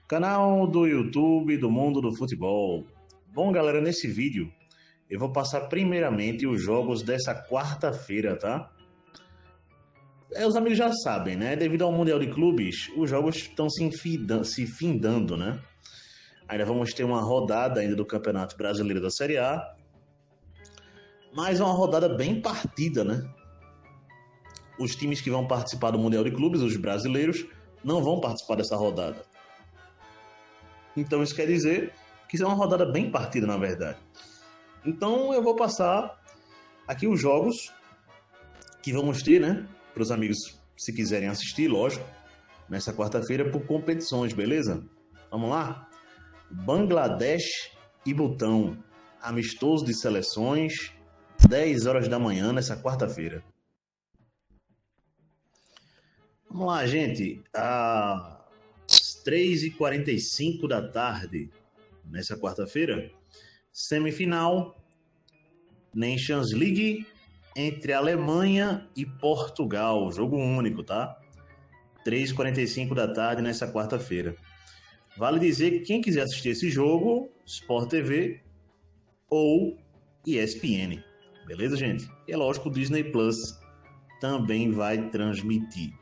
Canal do YouTube do Mundo do Futebol. Bom, galera, nesse vídeo eu vou passar primeiramente os jogos dessa quarta-feira, tá? Os amigos já sabem, né? Devido ao Mundial de Clubes, os jogos estão se findando, né? Ainda vamos ter uma rodada ainda do Campeonato Brasileiro da Série A, mas uma rodada bem partida, né? Os times que vão participar do Mundial de Clubes, os brasileiros, não vão participar dessa rodada. Então isso quer dizer que isso é uma rodada bem partida, na verdade. Então eu vou passar aqui os jogos que vamos ter, né? Para os amigos, se quiserem assistir, lógico, nessa quarta-feira por competições, beleza? Vamos lá? Bangladesh e Butão, amistoso de seleções, 10 horas da manhã nessa quarta-feira. Vamos lá, gente. Às 3h45 da tarde, nessa quarta-feira, semifinal Nations League entre Alemanha e Portugal. Jogo único, tá? 3h45 da tarde nessa quarta-feira. Vale dizer que quem quiser assistir esse jogo, Sport TV ou ESPN. Beleza, gente? E é lógico, o Disney Plus também vai transmitir.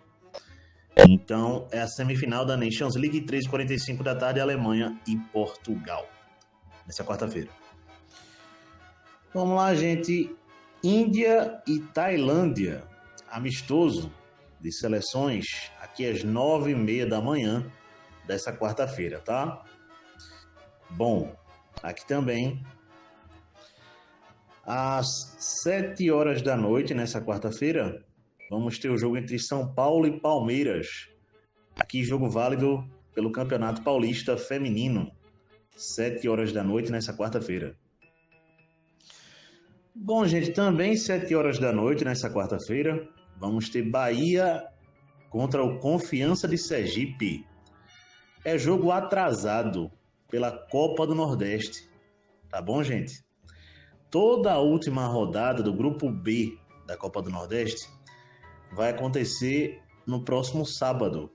Então, é a semifinal da Nations League, 3h45 da tarde, Alemanha e Portugal. Nessa quarta-feira. Vamos lá, gente. Índia e Tailândia. Amistoso de seleções aqui às 9h30 da manhã dessa quarta-feira, tá? Bom, aqui também às 7 horas da noite nessa quarta-feira vamos ter o jogo entre São Paulo e Palmeiras. Aqui jogo válido pelo Campeonato Paulista Feminino. 7 horas da noite nessa quarta-feira. Bom, gente, também 7 horas da noite nessa quarta-feira vamos ter Bahia contra o Confiança de Sergipe. É jogo atrasado pela Copa do Nordeste. Tá bom, gente? Toda a última rodada do Grupo B da Copa do Nordeste vai acontecer no próximo sábado.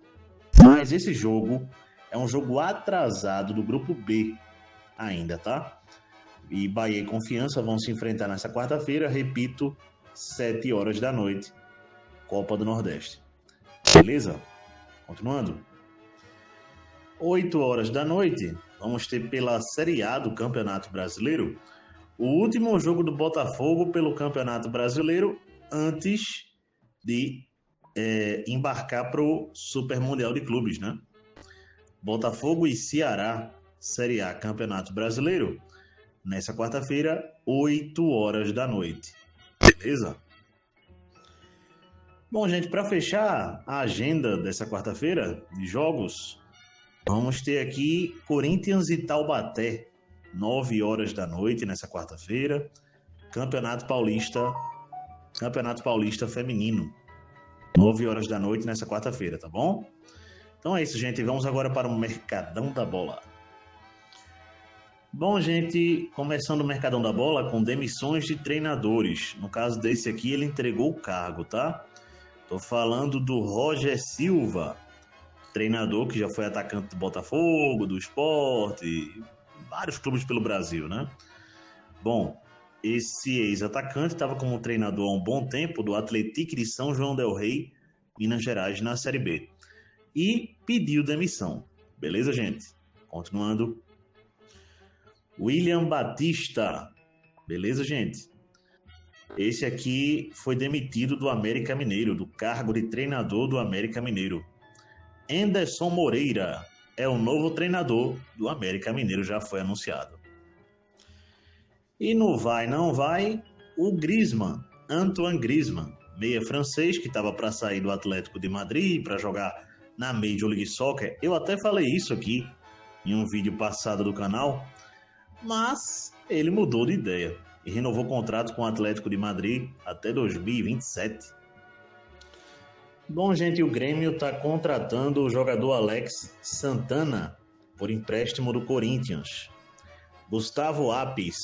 Mas esse jogo é um jogo atrasado do Grupo B ainda, tá? E Bahia e Confiança vão se enfrentar nessa quarta-feira, repito, 7 horas da noite, Copa do Nordeste. Beleza? Continuando. 8 horas da noite, vamos ter pela Série A do Campeonato Brasileiro o último jogo do Botafogo pelo Campeonato Brasileiro antes de embarcar para o Super Mundial de Clubes, né? Botafogo e Ceará, Série A Campeonato Brasileiro, nessa quarta-feira, 8 horas da noite. Beleza? Bom, gente, para fechar a agenda dessa quarta-feira de jogos, vamos ter aqui Corinthians e Taubaté, 9 horas da noite nessa quarta-feira, Campeonato Paulista Feminino, 9 horas da noite nessa quarta-feira, tá bom? Então é isso, gente. Vamos agora para o Mercadão da Bola. Bom, gente, começando o Mercadão da Bola com demissões de treinadores. No caso desse aqui, ele entregou o cargo, tá? Tô falando do Roger Silva, treinador que já foi atacante do Botafogo, do Sport, vários clubes pelo Brasil, né? Bom, esse ex-atacante estava como treinador há um bom tempo do Atlético de São João del Rei, Minas Gerais, na Série B. E pediu demissão. Beleza, gente? Continuando. William Batista. Beleza, gente? Esse aqui foi demitido do América Mineiro, do cargo de treinador do América Mineiro. Anderson Moreira é o novo treinador do América Mineiro, já foi anunciado. E no vai, não vai, o Griezmann, Antoine Griezmann, meia francês que estava para sair do Atlético de Madrid para jogar na Major League Soccer. Eu até falei isso aqui em um vídeo passado do canal, mas ele mudou de ideia e renovou o contrato com o Atlético de Madrid até 2027. Bom, gente, o Grêmio está contratando o jogador Alex Santana por empréstimo do Corinthians. Gustavo Apis,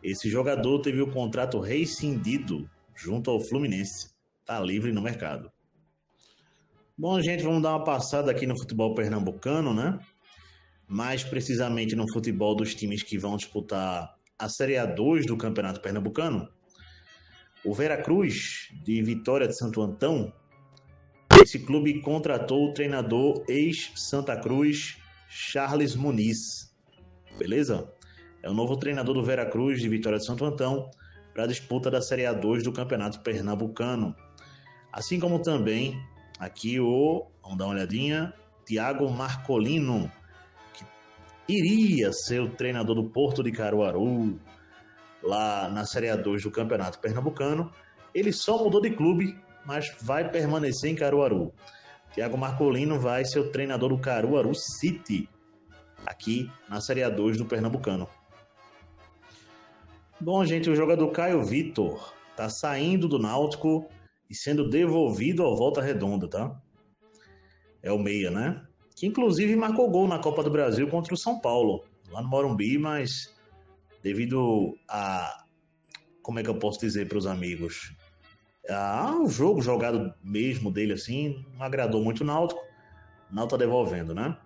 esse jogador teve o contrato rescindido junto ao Fluminense. Está livre no mercado. Bom, gente, vamos dar uma passada aqui no futebol pernambucano, né? mais precisamente no futebol dos times que vão disputar a Série A2 do Campeonato Pernambucano, o Veracruz, de Vitória de Santo Antão, esse clube contratou o treinador ex-Santa Cruz, Charles Muniz. Beleza? É o novo treinador do Veracruz, de Vitória de Santo Antão, para a disputa da Série A2 do Campeonato Pernambucano. Assim como também, aqui vamos dar uma olhadinha, Thiago Marcolino, que iria ser o treinador do Porto de Caruaru, lá na Série A2 do Campeonato Pernambucano. Ele só mudou de clube, mas vai permanecer em Caruaru. Thiago Marcolino vai ser o treinador do Caruaru City, aqui na Série A2 do Pernambucano. Bom, gente, o jogador Caio Vitor está saindo do Náutico e sendo devolvido ao Volta Redonda, tá? É o meia, né? Que inclusive marcou gol na Copa do Brasil contra o São Paulo, lá no Morumbi, mas devido a... como é que eu posso dizer para os amigos? O jogo jogado mesmo dele assim, não agradou muito o Náutico. O Náutico tá devolvendo, né?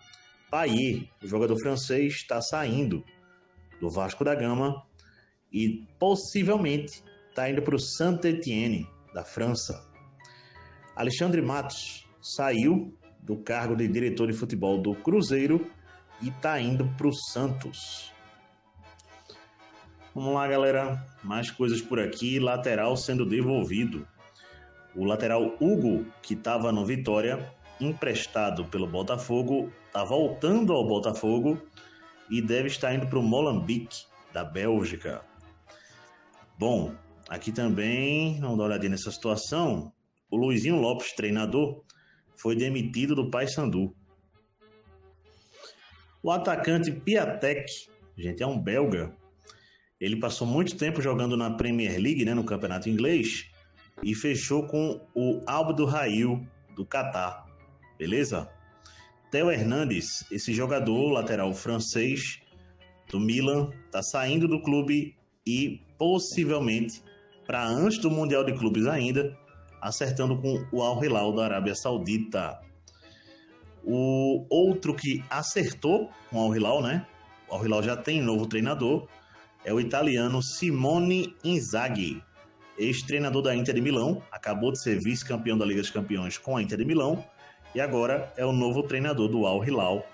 Payet, o jogador francês, está saindo do Vasco da Gama e possivelmente está indo para o Saint-Étienne, da França. Alexandre Matos saiu do cargo de diretor de futebol do Cruzeiro e está indo para o Santos. Vamos lá, galera. Mais coisas por aqui. Lateral sendo devolvido. O lateral Hugo, que estava no Vitória, emprestado pelo Botafogo, está voltando ao Botafogo e deve estar indo para o Molenbeek, da Bélgica. Bom, aqui também, vamos dar uma olhadinha nessa situação. O Luizinho Lopes, treinador, foi demitido do Paysandu. O atacante Piatek, gente, é um belga. Ele passou muito tempo jogando na Premier League, né, no campeonato inglês, e fechou com o Al Duhail, do Catar. Beleza? Theo Hernandes, esse jogador lateral francês do Milan, está saindo do clube e possivelmente para antes do Mundial de Clubes ainda, acertando com o Al Hilal da Arábia Saudita. O outro que acertou com o Al Hilal, né? O Al Hilal já tem novo treinador, é o italiano Simone Inzaghi, ex-treinador da Inter de Milão, acabou de ser vice-campeão da Liga dos Campeões com a Inter de Milão e agora é o novo treinador do Al Hilal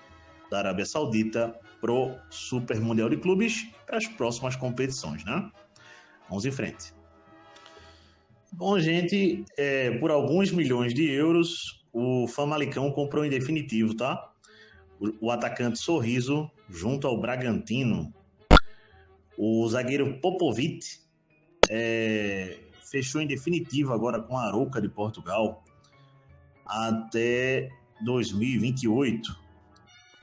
da Arábia Saudita pro Super Mundial de Clubes para as próximas competições, né? Vamos em frente. Bom, gente, por alguns milhões de euros, o Famalicão comprou em definitivo, tá? O atacante Sorriso junto ao Bragantino. O zagueiro Popovic fechou em definitivo agora com a Arouca de Portugal até 2028.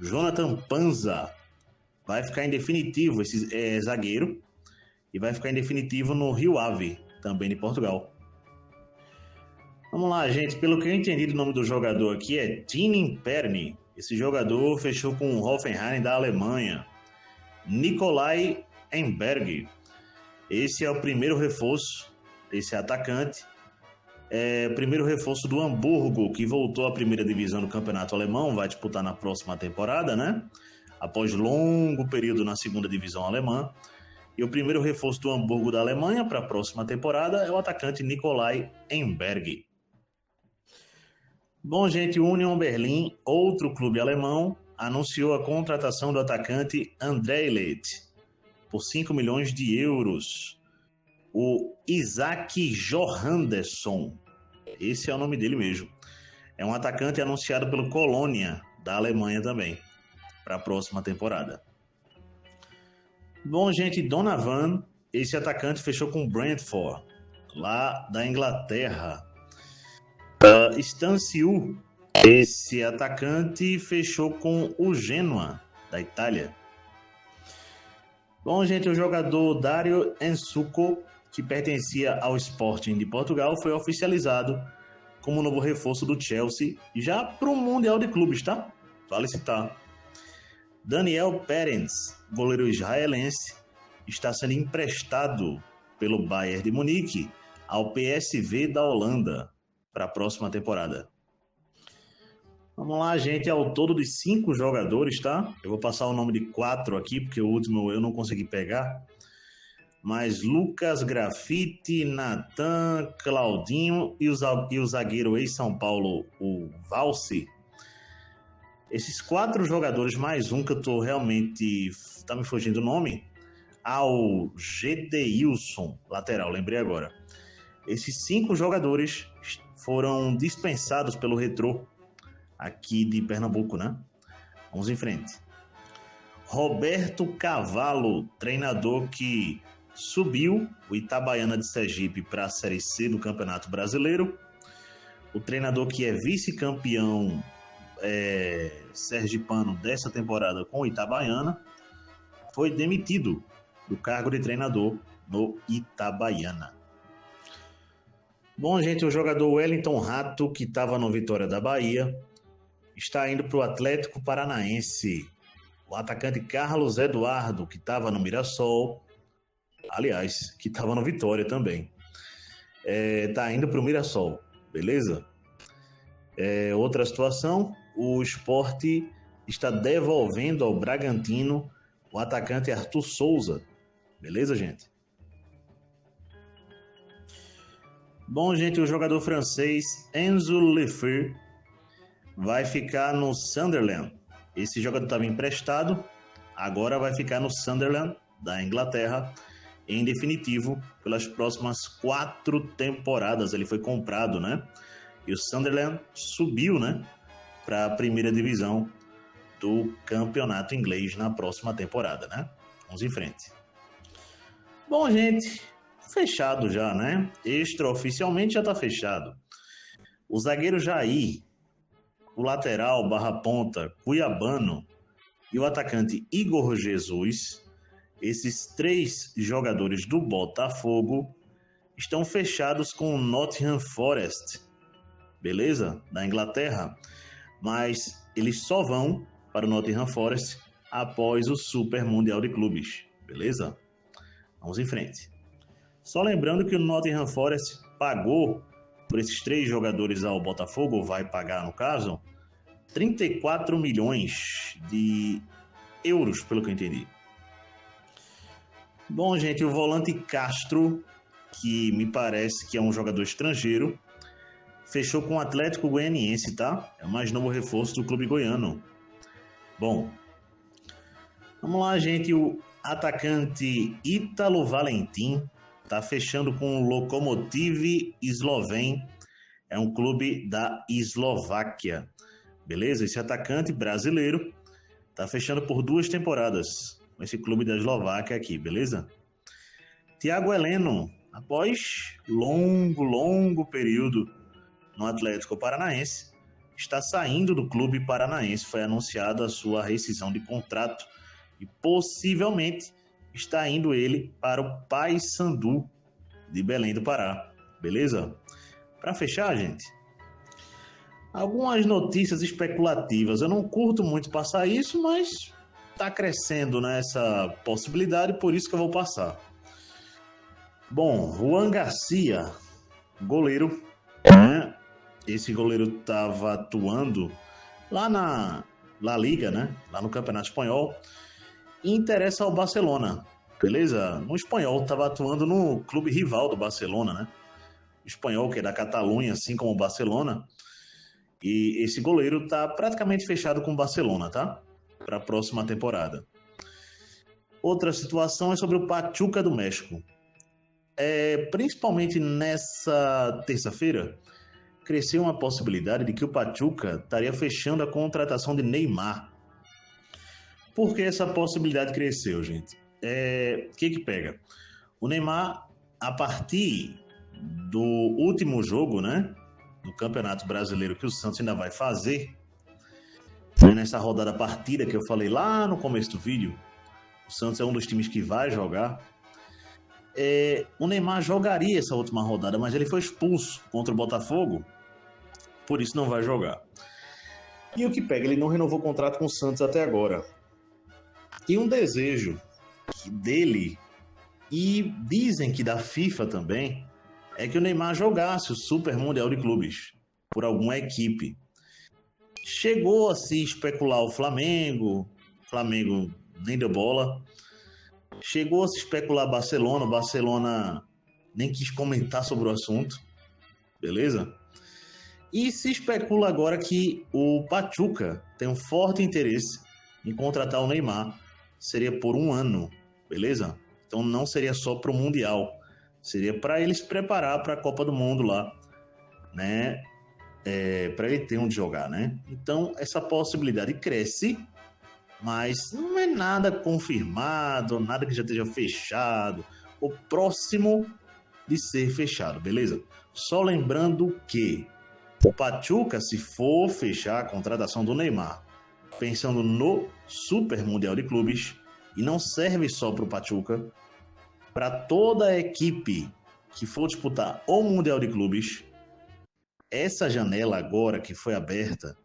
Jonathan Panza vai ficar em definitivo, esse zagueiro, e vai ficar em definitivo no Rio Ave, também de Portugal. Vamos lá, gente. Pelo que eu entendi do nome do jogador aqui é Tinin Perni. Esse jogador fechou com o Hoffenheim da Alemanha. Nikolai Enberg. Esse é o primeiro reforço, esse atacante. Primeiro reforço do Hamburgo, que voltou à primeira divisão do campeonato alemão, vai disputar na próxima temporada, né? Após longo período na segunda divisão alemã. E o primeiro reforço do Hamburgo da Alemanha para a próxima temporada é o atacante Nikolai Enberg. Bom, gente, o Union Berlin, outro clube alemão, anunciou a contratação do atacante André Leite por 5 milhões de euros. O Isaac Johannesson, esse é o nome dele mesmo. É um atacante anunciado pelo Colônia, da Alemanha também, para a próxima temporada. Bom, gente, Donovan, esse atacante fechou com o Brentford, lá da Inglaterra. Stanciu, esse atacante fechou com o Genoa, da Itália. Bom, gente, o jogador Dario Ensuco, que pertencia ao Sporting de Portugal, foi oficializado como novo reforço do Chelsea, já para o Mundial de Clubes, tá? Vale citar. Daniel Perens, goleiro israelense, está sendo emprestado pelo Bayern de Munique ao PSV da Holanda para a próxima temporada. Vamos lá, gente, ao todo de 5 jogadores, tá? Eu vou passar o nome de 4 aqui, porque o último eu não consegui pegar. Mas Lucas Grafite, Natan, Claudinho e o zagueiro ex-São Paulo, o Valse. Esses 4 jogadores, mais um que eu tô realmente... tá me fugindo o nome. Ao Gedeilson, lateral, lembrei agora. Esses 5 jogadores foram dispensados pelo Retrô, aqui de Pernambuco, né? Vamos em frente. Roberto Cavalo, treinador que subiu o Itabaiana de Sergipe para a Série C do Campeonato Brasileiro. O treinador que é vice-campeão sergipano dessa temporada com o Itabaiana foi demitido do cargo de treinador no Itabaiana. Bom, gente, o jogador Wellington Rato, que estava no Vitória da Bahia, está indo para o Atlético Paranaense. O atacante Carlos Eduardo, que estava no Mirassol, aliás, que estava no Vitória também, está indo para o Mirassol, beleza? Outra situação, o Sport está devolvendo ao Bragantino o atacante Arthur Souza, beleza, gente? Bom, gente, o jogador francês Enzo Lefebvre vai ficar no Sunderland. Esse jogador estava emprestado, agora vai ficar no Sunderland da Inglaterra, em definitivo, pelas próximas 4 temporadas. Ele foi comprado, né? E o Sunderland subiu, né, para a primeira divisão do campeonato inglês na próxima temporada, né? Vamos em frente. Bom, gente, fechado já, né? Extraoficialmente já está fechado. O zagueiro Jair, o lateral /ponta Cuiabano e o atacante Igor Jesus, esses 3 jogadores do Botafogo, estão fechados com o Nottingham Forest, beleza? Da Inglaterra, mas eles só vão para o Nottingham Forest após o Super Mundial de Clubes, beleza? Vamos em frente. Só lembrando que o Nottingham Forest pagou por esses 3 jogadores ao Botafogo, ou vai pagar no caso, 34 milhões de euros, pelo que eu entendi. Bom, gente, o volante Castro, que me parece que é um jogador estrangeiro, fechou com o Atlético Goianiense, tá? É o mais novo reforço do clube goiano. Bom, vamos lá, gente. O atacante Ítalo Valentim tá fechando com o Lokomotiv Sloven. É um clube da Eslováquia. Beleza? Esse atacante brasileiro tá fechando por 2 temporadas com esse clube da Eslováquia aqui, beleza? Thiago Heleno, após longo período no Atlético Paranaense, está saindo do clube paranaense. Foi anunciada a sua rescisão de contrato e possivelmente está indo ele para o Paysandu de Belém do Pará, beleza? Para fechar, gente, algumas notícias especulativas. Eu não curto muito passar isso, mas está crescendo nessa possibilidade, por isso que eu vou passar. Bom, Juan Garcia, goleiro, né? Esse goleiro estava atuando lá na La Liga, né? Lá no Campeonato Espanhol, e interessa ao Barcelona, beleza? No Espanhol, estava atuando no clube rival do Barcelona, né? O Espanhol, que é da Catalunha, assim como o Barcelona. E esse goleiro está praticamente fechado com o Barcelona, tá? Para a próxima temporada. Outra situação é sobre o Pachuca do México. Principalmente nessa terça-feira, cresceu uma possibilidade de que o Pachuca estaria fechando a contratação de Neymar. Por que essa possibilidade cresceu, gente? O que pega? O Neymar, a partir do último jogo, né, do Campeonato Brasileiro que o Santos ainda vai fazer, nessa rodada partida que eu falei lá no começo do vídeo, o Santos é um dos times que vai jogar. O Neymar jogaria essa última rodada, mas ele foi expulso contra o Botafogo, por isso não vai jogar. E o que pega? Ele não renovou o contrato com o Santos até agora. E um desejo dele, e dizem que da FIFA também, é que o Neymar jogasse o Super Mundial de Clubes por alguma equipe. Chegou a se especular o Flamengo nem deu bola. Chegou a se especular o Barcelona nem quis comentar sobre o assunto, beleza? E se especula agora que o Pachuca tem um forte interesse em contratar o Neymar. Seria por 1 ano, beleza? Então não seria só para o Mundial. Seria para ele se preparar para a Copa do Mundo lá, né? Para ele ter onde jogar, né? Então essa possibilidade cresce, mas não é nada confirmado, nada que já esteja fechado, ou próximo de ser fechado, beleza? Só lembrando que o Pachuca, se for fechar a contratação do Neymar, pensando no Super Mundial de Clubes, e não serve só para o Pachuca, para toda a equipe que for disputar o Mundial de Clubes, essa janela agora que foi aberta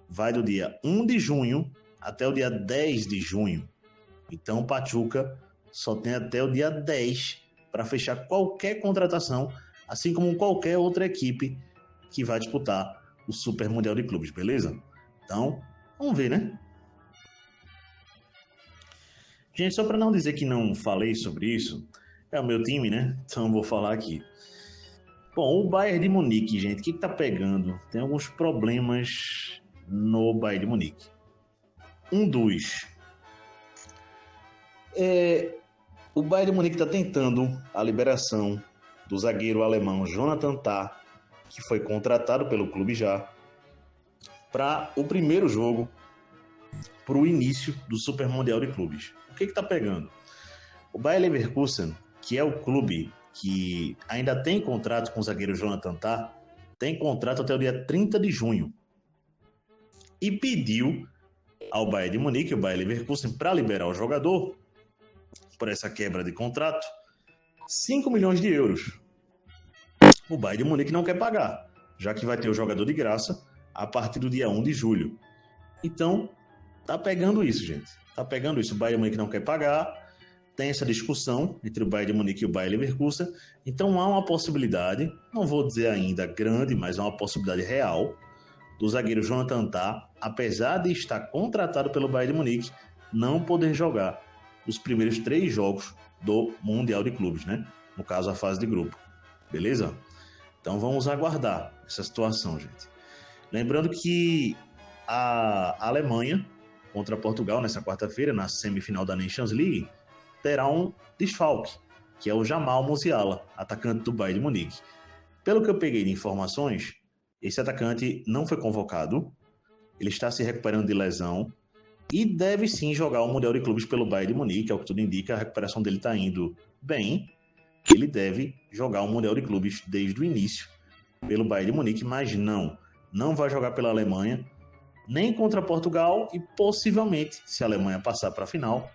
vai do dia 1 de junho até o dia 10 de junho. Então o Pachuca só tem até o dia 10 para fechar qualquer contratação, assim como qualquer outra equipe que vai disputar o Super Mundial de Clubes, beleza? Então, vamos ver, né? Gente, só para não dizer que não falei sobre isso, é o meu time, né? Então vou falar aqui. Bom, o Bayern de Munique, gente, o que tá pegando? Tem alguns problemas no Bayern de Munique. Um dos. O Bayern de Munique está tentando a liberação do zagueiro alemão Jonathan Tah, que foi contratado pelo clube já, para o primeiro jogo, para o início do Super Mundial de Clubes. O que está pegando? O Bayer Leverkusen, que é o clube que ainda tem contrato com o zagueiro Jonathan Tah, tem contrato até o dia 30 de junho. E pediu ao Bayern de Munique, o Bayer Leverkusen, para liberar o jogador, por essa quebra de contrato, 5 milhões de euros. O Bayern de Munique não quer pagar, já que vai ter o jogador de graça a partir do dia 1 de julho. Então, tá pegando isso, gente. Tá pegando isso. O Bayern de Munique não quer pagar, tem essa discussão entre o Bayern de Munique e o Bayer Leverkusen. Então há uma possibilidade, não vou dizer ainda grande, mas há uma possibilidade real do zagueiro Jonathan Tah, apesar de estar contratado pelo Bayern de Munique, não poder jogar os primeiros 3 jogos do Mundial de Clubes, né? No caso, a fase de grupo. Beleza? Então vamos aguardar essa situação, gente. Lembrando que a Alemanha contra Portugal nessa quarta-feira, na semifinal da Nations League, terá um desfalque, que é o Jamal Musiala, atacante do Bayern de Munique. Pelo que eu peguei de informações, esse atacante não foi convocado, ele está se recuperando de lesão e deve sim jogar o Mundial de Clubes pelo Bayern de Munique, ao que tudo indica, a recuperação dele está indo bem, ele deve jogar o Mundial de Clubes desde o início pelo Bayern de Munique, mas não vai jogar pela Alemanha, nem contra Portugal e possivelmente, se a Alemanha passar para a final,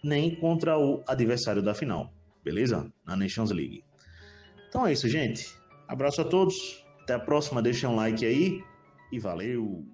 nem contra o adversário da final, beleza? Na Nations League. Então é isso, gente. Abraço a todos, até a próxima, deixem um like aí e valeu!